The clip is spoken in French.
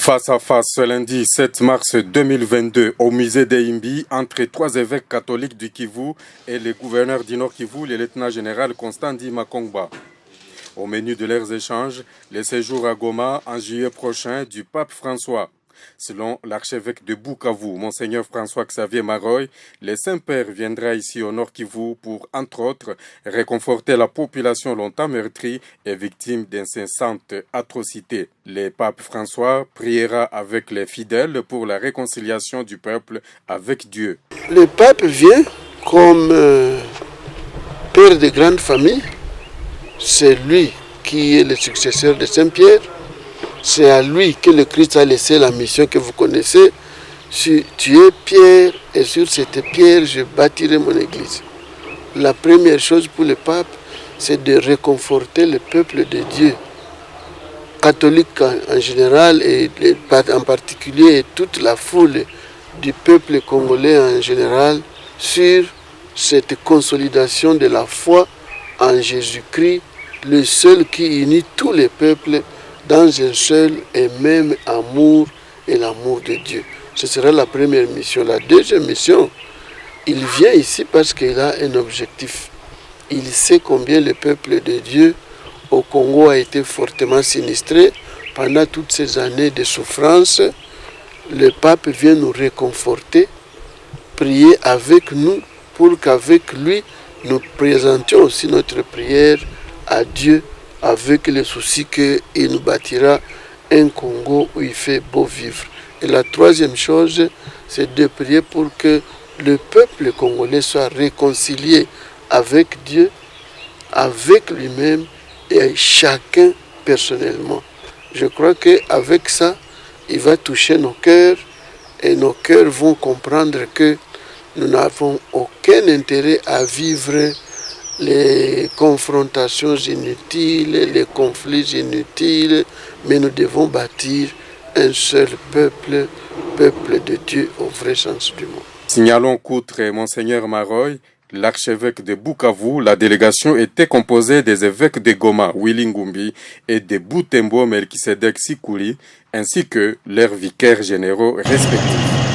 Face à face ce lundi 7 mars 2022 au musée d'Eimbi entre trois évêques catholiques du Kivu et le gouverneur du Nord Kivu, le lieutenant-général Constant Ndi Makongba. Au menu de leurs échanges, le séjour à Goma en juillet prochain du pape François. Selon l'archevêque de Bukavu, Monseigneur François-Xavier Maroy, le Saint-Père viendra ici au Nord Kivu pour, entre autres, réconforter la population longtemps meurtrie et victime d'incessantes atrocités. Le pape François priera avec les fidèles pour la réconciliation du peuple avec Dieu. Le pape vient comme père de grande famille. C'est lui qui est le successeur de Saint-Pierre. C'est à lui que le Christ a laissé la mission que vous connaissez. Tu es Pierre et sur cette pierre je bâtirai mon église. La première chose pour le pape, c'est de réconforter le peuple de Dieu, catholique en général et en particulier toute la foule du peuple congolais en général sur cette consolidation de la foi en Jésus-Christ, le seul qui unit tous les peuples dans un seul et même amour et l'amour de Dieu. Ce sera la première mission. La deuxième mission, il vient ici parce qu'il a un objectif. Il sait combien le peuple de Dieu au Congo a été fortement sinistré pendant toutes ces années de souffrance. Le pape vient nous réconforter, prier avec nous pour qu'avec lui, nous présentions aussi notre prière à Dieu avec le souci qu'il nous bâtira un Congo où il fait beau vivre. Et la troisième chose, c'est de prier pour que le peuple congolais soit réconcilié avec Dieu, avec lui-même et chacun personnellement. Je crois qu'avec ça, il va toucher nos cœurs et nos cœurs vont comprendre que nous n'avons aucun intérêt à vivre les confrontations inutiles, les conflits inutiles, mais nous devons bâtir un seul peuple, peuple de Dieu au vrai sens du mot. Signalons qu'outre Monseigneur Maroy, l'archevêque de Bukavu, la délégation était composée des évêques de Goma, Willy Ngumbi, et de Butembo, Melkisedek Sikuli, ainsi que leurs vicaires généraux respectifs.